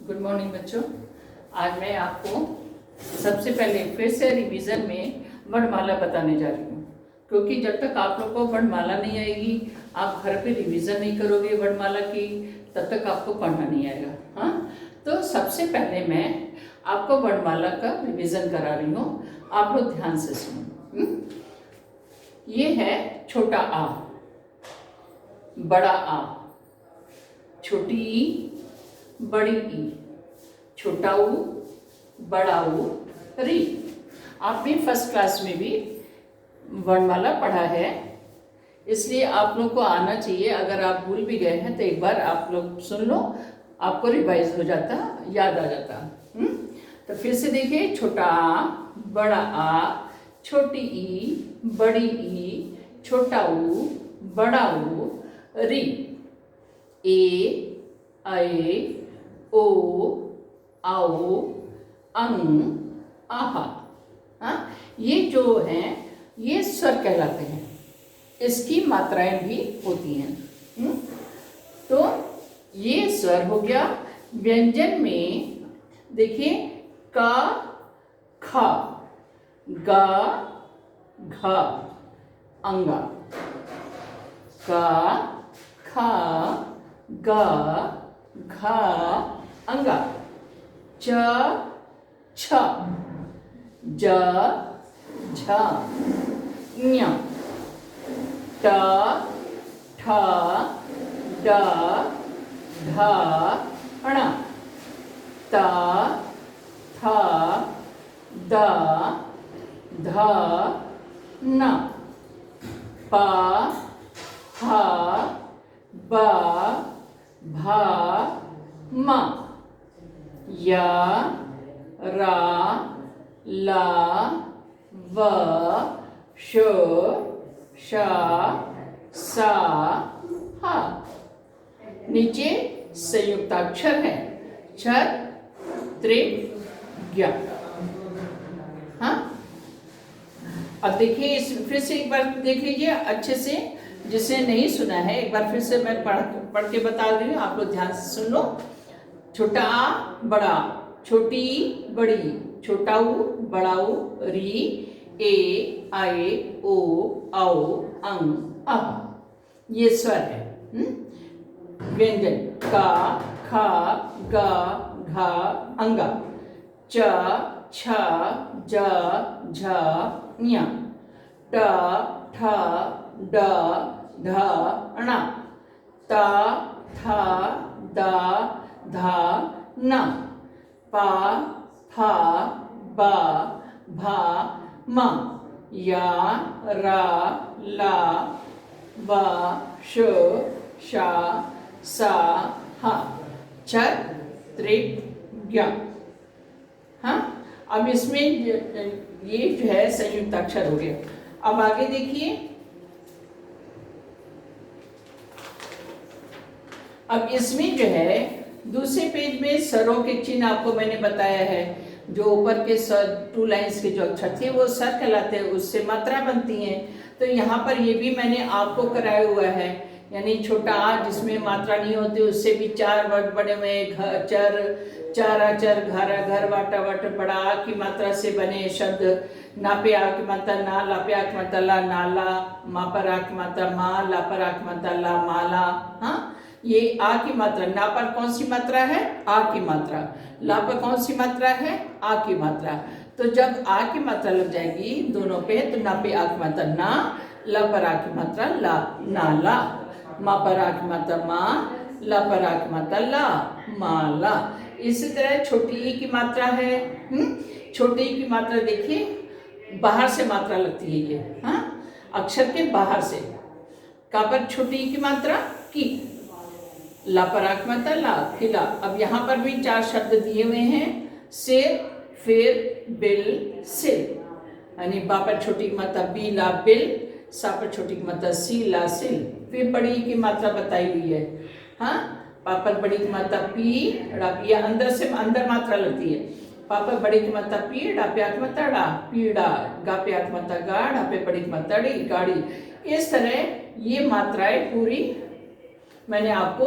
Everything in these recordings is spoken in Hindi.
गुड मॉर्निंग बच्चों। आज मैं आपको सबसे पहले फिर से रिवीजन में वर्णमाला बताने जा रही हूँ, क्योंकि जब तक आप लोग को वर्णमाला नहीं आएगी, आप घर पे रिवीजन नहीं करोगे वर्णमाला की, तब तक आपको पढ़ना नहीं आएगा। हाँ, तो सबसे पहले मैं आपको वर्णमाला का रिवीजन करा रही हूँ, आप लोग ध्यान से सुनो। ये है छोटा आ, बड़ा आ, छोटी ई, बड़ी ई, छोटा ऊ, बड़ा ऊ, री। आपने फर्स्ट क्लास में भी वर्णमाला पढ़ा है, इसलिए आप लोग को आना चाहिए। अगर आप भूल भी गए हैं तो एक बार आप लोग सुन लो, आपको रिवाइज हो जाता, याद आ जाता। तो फिर से देखिए, छोटा आ, बड़ा आ, छोटी ई, बड़ी ई, छोटा ऊ, बड़ा ऊ, री। ए, ऐ, ओ, आओ, अंग, आहा। हाँ, ये जो हैं ये स्वर कहलाते हैं, इसकी मात्राएं भी होती हैं। तो ये स्वर हो गया। व्यंजन में देखिए, का, खा, गा, घा, अंगा। का, खा, गा, घा, अंगा। च, छ, ज, झ, ञ, ट, ठ, ड, ढ, ण, त, थ, द, ध, न, प, ह, ब, भ, म, य, र, ल, व, श, श, स, ह। नीचे संयुक्ताक्षर है, क्षर, त्रिक, ज्ञ। हाँ, अब देखिए, इस फिर से एक बार देख लीजिए अच्छे से, जिसने नहीं सुना है एक बार फिर से मैं पढ़ के बता रही हूँ, आप लोग ध्यान से सुन लो। छोटा आ, बड़ा, छोटी बड़ी, छोटा ऊ, बड़ा ऊ, री, ए, ऐ, ओ, औ, अंग, आह। ये स्वर है। व्यंजन का, खा, गा, घा, अंगा। च, छ, ज, झ, ञ, ट, ठ, ड, ढ, ण, त, थ, द, ध, न, प, फ, ब, भ, म, य, र, ल, व, श, श, स, ह। क्षर, त्रिक, ज्ञ। हाँ, अब इसमें ये जो है संयुक्त अक्षर हो गया। अब आगे देखिए, अब इसमें जो है दूसरे पेज में स्वरों के चिन्ह आपको मैंने बताया है। जो ऊपर के स्वर, 2 लाइन्स के जो अक्षर थे वो स्वर कहलाते हैं, उससे मात्रा बनती है। तो यहाँ पर ये भी मैंने आपको कराया हुआ है, यानी छोटा आ जिसमें मात्रा नहीं होती, उससे भी 4 वर्ड बने हुए, चर, चारा चर, घारा घर, वाटा वट। बड़ा आ की मात्रा से बने शब्द, नापे आ की मात्रा ना, लापे आ की मात्रा ला, नाला, मापर आ की मात्रा मा, लापर आ की मात्रा ला, माला। हाँ, ये आ की मात्रा, ना पर कौन सी मात्रा है? आ की मात्रा। ला पर कौन सी मात्रा है? आ की मात्रा। तो जब आ की मात्रा लग जाएगी दोनों पे, तो ना पे आ की मात्रा ना, ला पर आ की मात्रा ला, नाला, मा पर आ की मात्रा मा, ला पर आ की मात्रा ला, माला। इसी तरह छोटी ई की मात्रा है। छोटी ई की मात्रा देखिए, बाहर से मात्रा लगती है ये। हाँ, अक्षर के बाहर से। का पर छोटी ई की मात्रा की, ला पर आ की मात्रा ला, खिला। अब यहाँ पर भी 4 शब्द दिए हुए हैं, सिर, फिर, बिल, सिल। यानी बा पर छोटी की मात्रा बी, ला, बिल, सा पर छोटी की मात्रा सी, ला, सिल। फिर बड़ी की मात्रा बताई हुई है। हाँ, पा पर बड़ी की मात्रा पी, ड़ा, ये अंदर से अंदर मात्रा लगती है। पा पर बड़ी की मात्रा पी, डा पे आ की मात्रा डा, पीड़ा, गा पे आ की मात्रा गा, ढा पे बड़ी की मात्रा डी, गाड़ी। इस तरह ये मात्राएं पूरी मैंने आपको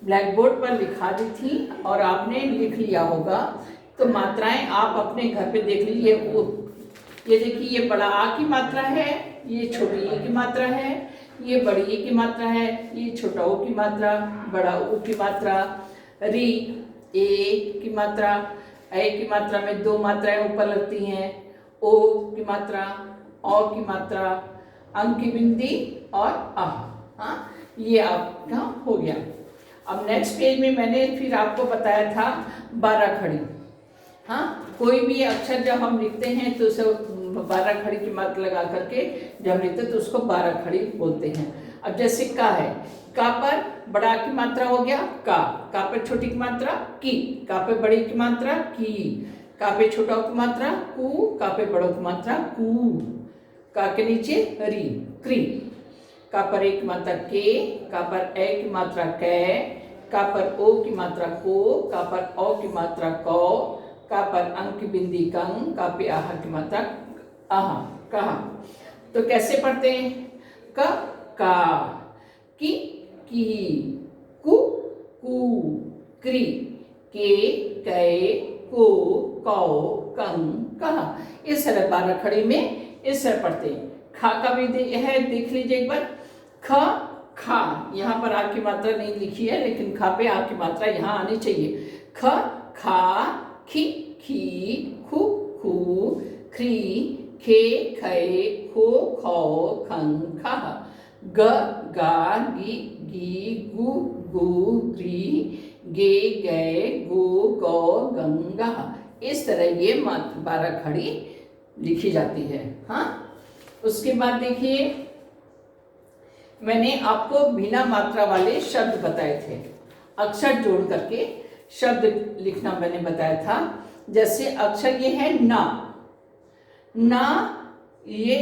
ब्लैक बोर्ड पर लिखा दी थी और आपने लिख लिया होगा। तो मात्राएं आप अपने घर पे देख लीजिए। ये देखिए, ये बड़ा आ की मात्रा है, ये छोटी ए की मात्रा है, ये बड़ी ए की मात्रा है, ये छोटा ओ की मात्रा, बड़ा ऊ की मात्रा, री ए की मात्रा, ए की मात्रा में दो मात्राएं ऊपर लगती हैं, ओ की मात्रा, औ की मात्रा, अंक की बिंदी और आह। हाँ, ये आपका हो गया। अब नेक्स्ट पेज में मैंने फिर आपको बताया था 12 खड़ी। हाँ, कोई भी अक्षर जब हम लिखते हैं तो उसे 12 खड़ी की मात्रा लगा करके जब हम लिखते हैं तो उसको 12 खड़ी बोलते हैं। अब जैसे का है, का पर बड़ा की मात्रा हो गया का पे छोटी की मात्रा की, का पे बड़ी की मात्रा की, का पे छोटा की मात्रा कु, का पे बड़ों की मात्रा कु, का के नीचे री क्री, का पर एक की मात्रा के, का पर ए की मात्रा कै, का पर ओ की मात्रा को, का पर औ की मात्रा कौ, का पर अंक की बिंदी कंग, का पे आह की मात्रा आहा कहा। तो कैसे पढ़ते हैं? का की कु कू, क्री के कै को कौ कंग कहा। इस तरह 12 खड़ी में इस तरह पढ़ते हैं। खा का भी है, देख लीजिए एक बार। खा, यहाँ पर आ की मात्रा नहीं लिखी है, लेकिन खा पे आ की मात्रा यहाँ आनी चाहिए। खा, खी खी, खु खू, ख्री खे खे, खो खौ खं खः, गा गी गी, गु गू ग्री, गे गे, गो गौ गं गः। इस तरह ये 12 खड़ी लिखी जाती है। हाँ, उसके बाद देखिए, मैंने आपको बिना मात्रा वाले शब्द बताए थे, अक्षर जोड़ करके शब्द लिखना मैंने बताया था। जैसे अक्षर ये है ना, ये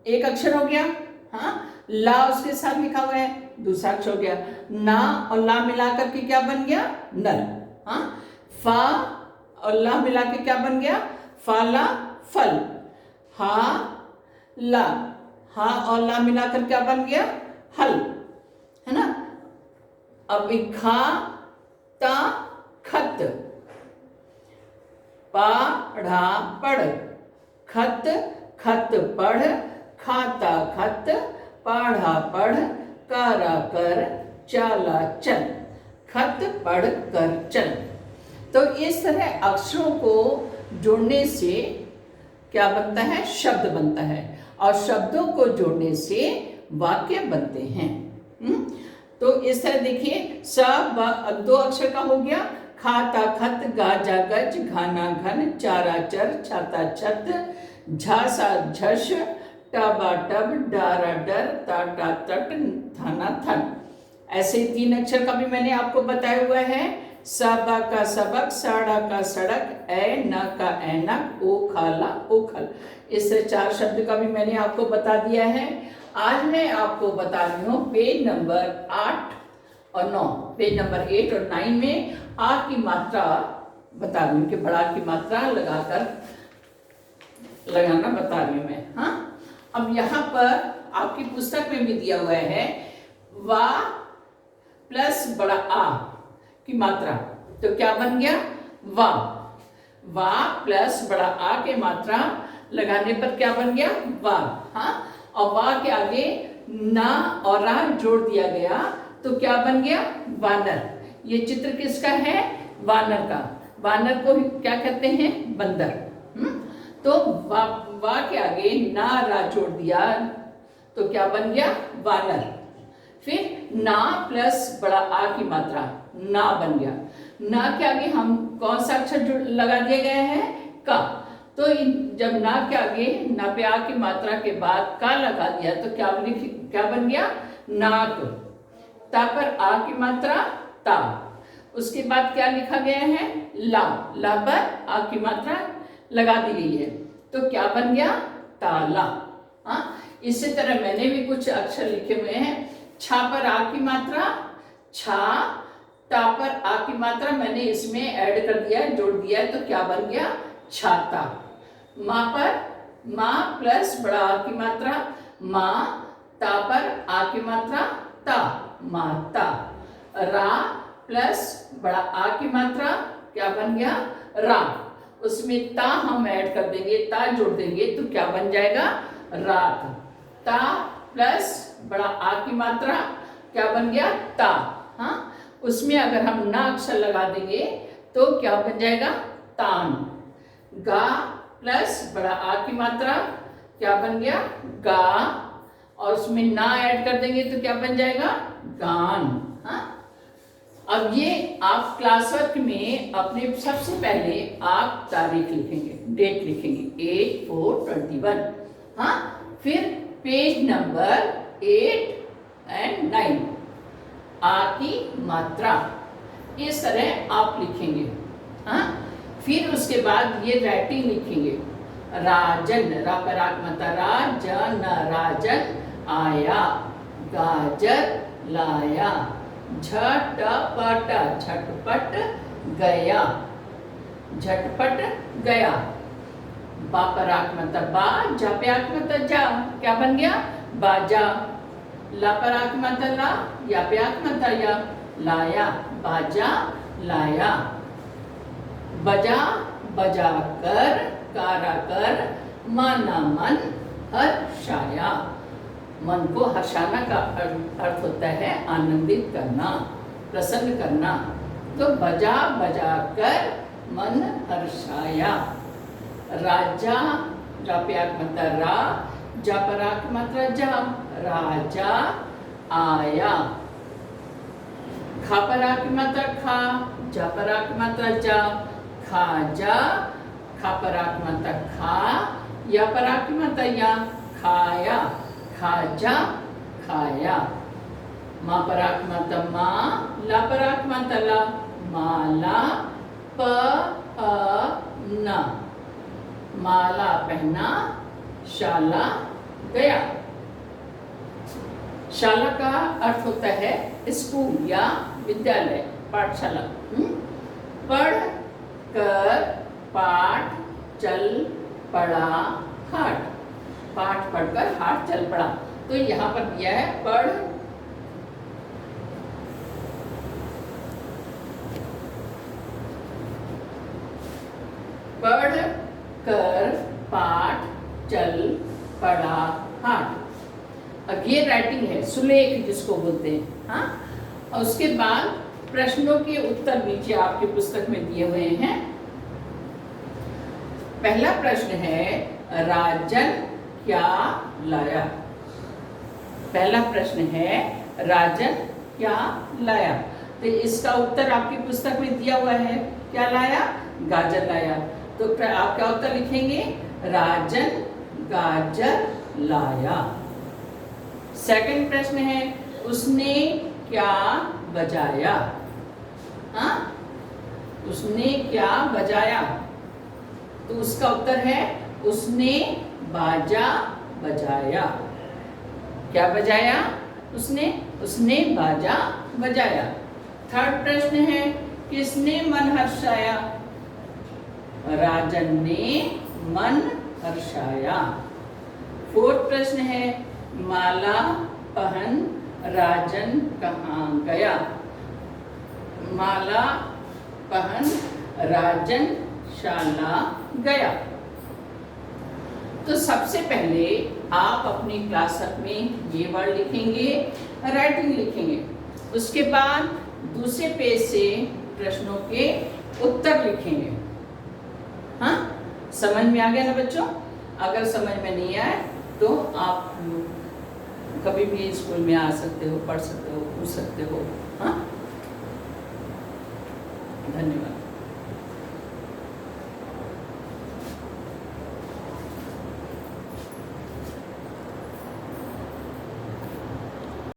एक अक्षर हो गया। हाँ, ला उसके साथ लिखा हुआ है, दूसरा अक्षर हो गया। ना और ला मिलाकर के क्या बन गया? नल। हाँ, फा और ला मिला के क्या बन गया? फाला फल। हा ला, हा और ला मिलाकर क्या बन गया? हल, है ना। अब खा ता खत, पढ़ा पढ़, खत खत पढ़, खाता खत, पढ़ा पढ़, करा कर, चला चल, खत पढ़ कर चल। तो इस तरह अक्षरों को जोड़ने से क्या बनता है? शब्द बनता है, और शब्दों को जोड़ने से वाक्य बनते हैं। तो इस तरह देखिए, सब 2 अक्षर का हो गया। खाता खत, गाजा गज, घाना घन, चारा चर, छाता छत, झासा झस, टबा टब, डारा डर, ताटा तट, थाना थन। ऐसे 3 अक्षर का भी मैंने आपको बताया हुआ है। सबा का सबक, साड़ा का सड़क, ए न का ऐनक, ओ खाला ओखल। इस 4 शब्द का भी मैंने आपको बता दिया है। आज मैं आपको बता रही हूँ पेज नंबर 8 और 9, पेज नंबर 8 और 9 में आ की मात्रा बता रही हूँ कि बड़ा की मात्रा लगाना बता रही हूँ मैं। हाँ, अब यहाँ पर आपकी पुस्तक में भी दिया हुआ है वा प्लस बड़ा आ की मात्रा, तो क्या बन गया? वा प्लस बड़ा आ के मात्रा लगाने पर क्या बन गया? वा। हाँ, और वा के आगे ना और रा जोड़ दिया गया तो क्या बन गया? वानर। ये चित्र किसका है? वानर का। वानर को क्या कहते हैं? बंदर। तो वा के आगे ना रा जोड़ दिया तो क्या बन गया? वानर। फिर ना प्लस बड़ा आ की मात्रा, ना बन गया। ना के आगे हम कौन सा अक्षर लगा दिया गया है? का। तो जब ना के आगे ना पे आ की मात्रा के बाद का लगा दिया तो क्या बन गया? नाक। ता पर आ की मात्रा ता। उसके बाद क्या लिखा गया है? ला पर आ की मात्रा लगा दी गई है तो क्या बन गया? ताला। हाँ, इसी तरह मैंने भी कुछ अक्षर लिखे हुए हैं। छा पर आ की मात्रा छा, ता पर आ की मात्रा मैंने इसमें ऐड कर दिया, जोड़ दिया, तो क्या बन गया? छाता। माँ पर माँ प्लस बड़ा आ की मात्रा माँ, ता पर आ की मात्रा ता, माता। रा प्लस बड़ा आ की मात्रा क्या बन गया? रा। उसमें ता हम ऐड कर देंगे, ता जोड़ देंगे तो क्या बन जाएगा? रात। ता प्लस बड़ा आ की मात्रा क्या बन गया? ता। हाँ, उसमें अगर हम ना अक्षर लगा देंगे तो क्या बन जाएगा? तान। गा प्लस बड़ा आ की मात्रा क्या बन गया? गा। और उसमें ना ऐड कर देंगे तो क्या बन जाएगा? गान। हाँ, अब ये आप क्लास वर्क में अपने सबसे पहले आप तारीख लिखेंगे, डेट लिखेंगे 8/4/21। हाँ, फिर पेज नंबर 8 और 9 आ की मात्रा इस तरह आप लिखेंगे। हाँ, फिर उसके बाद ये राइटिंग लिखेंगे। राजन, रा पर आत्मता राजन, राजन आया, गाजर लाया, झटपट झटपट गया, झटपट गया। बा पर आत्मता बा, जा पे आत्मता जा, क्या बन गया? बाजा। ला पर आत्मता ला, या पे आत्मता या, लाया, बाजा लाया। बजा बजा कर, कारा कर, माना मन हर्षाया। मन को हर्षाना का अर्थ होता है आनंदित करना, प्रसन्न करना। तो बजा बजा कर मन हर्षाया। राजा, जा पे आत्मता रा, जा पर आत्मता जा, राजा आया। खा पर आत्मता खा, जा पर आत्मता जा, खाजा। खा पर आत्मता खा, या पर आत्मता या, खाया, खाजा खाया। माँ पर आत्मता माँ, ला पर आत्मता ला, माला, पहना, माला पहना, शाला गया। शाला का अर्थ होता है स्कूल या विद्यालय, पाठशाला। पढ़ कर, पाठ, चल पड़ा, हाट। पाठ पढ़कर हाट चल पड़ा। तो यहाँ पर दिया है पढ़ पढ़ कर, पाठ, चल पड़ा, हाट। अब ये राइटिंग है, सुलेख जिसको बोलते हैं। हाँ, और उसके बाद प्रश्नों के उत्तर नीचे आपकी पुस्तक में दिए हुए हैं। पहला प्रश्न है, राजन क्या लाया? पहला प्रश्न है, राजन क्या लाया? तो इसका उत्तर आपकी पुस्तक में दिया हुआ है, क्या लाया? गाजर लाया। तो आप क्या उत्तर लिखेंगे? राजन गाजर लाया। सेकंड प्रश्न है, उसने क्या बजाया? हाँ, उसने क्या बजाया? तो उसका उत्तर है, उसने बाजा बजाया। क्या बजाया? उसने बाजा बजाया। थर्ड प्रश्न है, किसने मन हर्षाया? राजन ने मन हर्षाया। फोर्थ प्रश्न है, माला पहन राजन कहाँ गया? माला पहन राजन शाला गया। तो सबसे पहले आप अपनी क्लास में ये वर्ड लिखेंगे, राइटिंग लिखेंगे। उसके बाद दूसरे पेज से प्रश्नों के उत्तर लिखेंगे। हाँ, समझ में आ गया ना बच्चों? अगर समझ में नहीं आए तो आप कभी भी स्कूल में आ सकते हो, पढ़ सकते हो, पूछ सकते हो। हाँ, धन्यवाद।